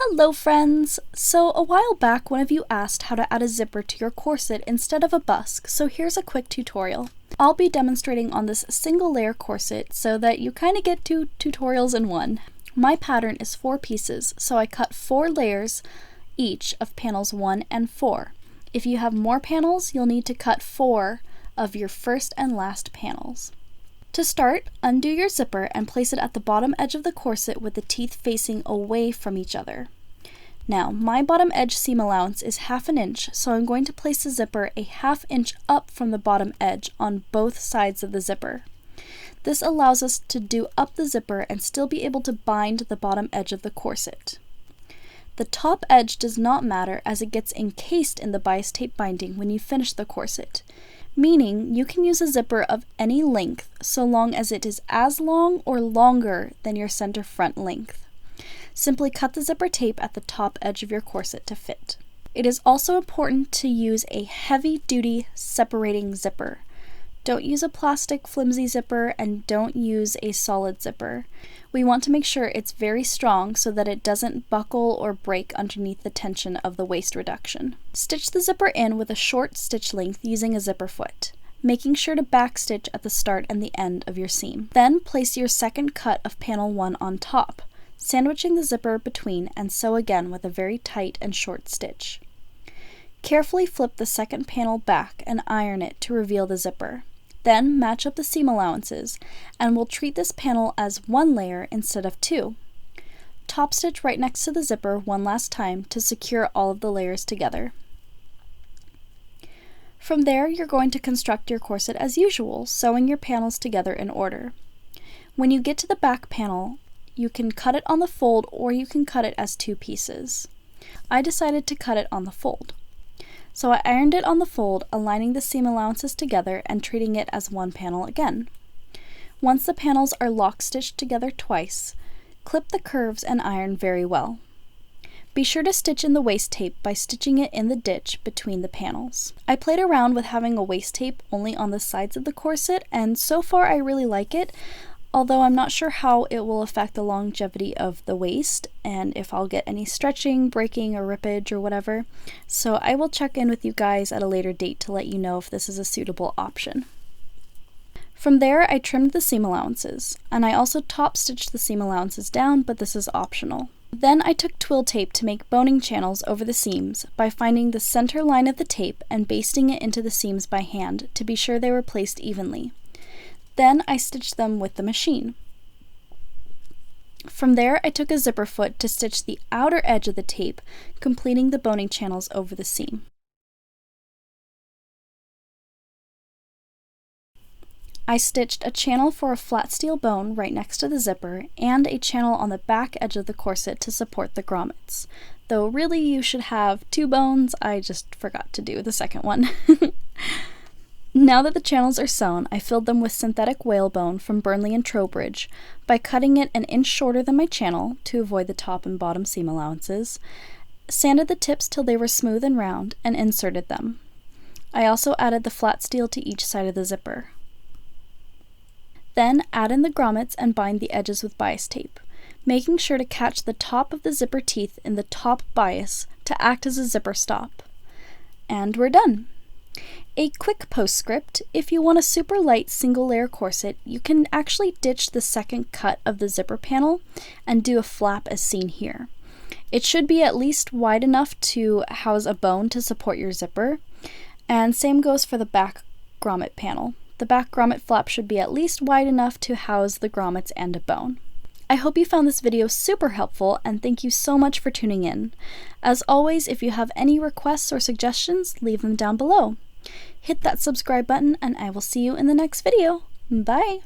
Hello friends! So a while back one of you asked how to add a zipper to your corset instead of a busk, so here's a quick tutorial. I'll be demonstrating on this single layer corset so that you kind of get two tutorials in one. My pattern is 4 pieces, so I cut 4 layers each of panels 1 and 4. If you have more panels, you'll need to cut 4 of your first and last panels. To start, undo your zipper and place it at the bottom edge of the corset with the teeth facing away from each other. Now, my bottom edge seam allowance is 1/2 inch, so I'm going to place the zipper a 1/2 inch up from the bottom edge on both sides of the zipper. This allows us to do up the zipper and still be able to bind the bottom edge of the corset. The top edge does not matter as it gets encased in the bias tape binding when you finish the corset, meaning you can use a zipper of any length so long as it is as long or longer than your center front length. Simply cut the zipper tape at the top edge of your corset to fit. It is also important to use a heavy-duty separating zipper. Don't use a plastic flimsy zipper and don't use a solid zipper. We want to make sure it's very strong so that it doesn't buckle or break underneath the tension of the waist reduction. Stitch the zipper in with a short stitch length using a zipper foot, making sure to backstitch at the start and the end of your seam. Then place your second cut of panel 1 on top, sandwiching the zipper between, and sew again with a very tight and short stitch. Carefully flip the second panel back and iron it to reveal the zipper. Then match up the seam allowances, and we'll treat this panel as 1 layer instead of 2. Top stitch right next to the zipper one last time to secure all of the layers together. From there, you're going to construct your corset as usual, sewing your panels together in order. When you get to the back panel, you can cut it on the fold or you can cut it as 2 pieces. I decided to cut it on the fold. So I ironed it on the fold, aligning the seam allowances together and treating it as 1 panel again. Once the panels are lock stitched together twice, clip the curves and iron very well. Be sure to stitch in the waist tape by stitching it in the ditch between the panels. I played around with having a waist tape only on the sides of the corset, and so far I really like it, although I'm not sure how it will affect the longevity of the waist and if I'll get any stretching, breaking, or rippage or whatever. So I will check in with you guys at a later date to let you know if this is a suitable option. From there, I trimmed the seam allowances, and I also top stitched the seam allowances down, but this is optional. Then I took twill tape to make boning channels over the seams by finding the center line of the tape and basting it into the seams by hand to be sure they were placed evenly. Then I stitched them with the machine. From there, I took a zipper foot to stitch the outer edge of the tape, completing the boning channels over the seam. I stitched a channel for a flat steel bone right next to the zipper and a channel on the back edge of the corset to support the grommets. Though really you should have 2 bones, I just forgot to do the second one. Now that the channels are sewn, I filled them with synthetic whalebone from Burnley and Trowbridge by cutting it 1 inch shorter than my channel to avoid the top and bottom seam allowances, sanded the tips till they were smooth and round, and inserted them. I also added the flat steel to each side of the zipper. Then add in the grommets and bind the edges with bias tape, making sure to catch the top of the zipper teeth in the top bias to act as a zipper stop. And we're done! A quick postscript: if you want a super light single layer corset, you can actually ditch the second cut of the zipper panel and do a flap as seen here. It should be at least wide enough to house a bone to support your zipper, and same goes for the back grommet panel. The back grommet flap should be at least wide enough to house the grommets and a bone. I hope you found this video super helpful, and thank you so much for tuning in. As always, if you have any requests or suggestions, leave them down below. Hit that subscribe button, and I will see you in the next video. Bye!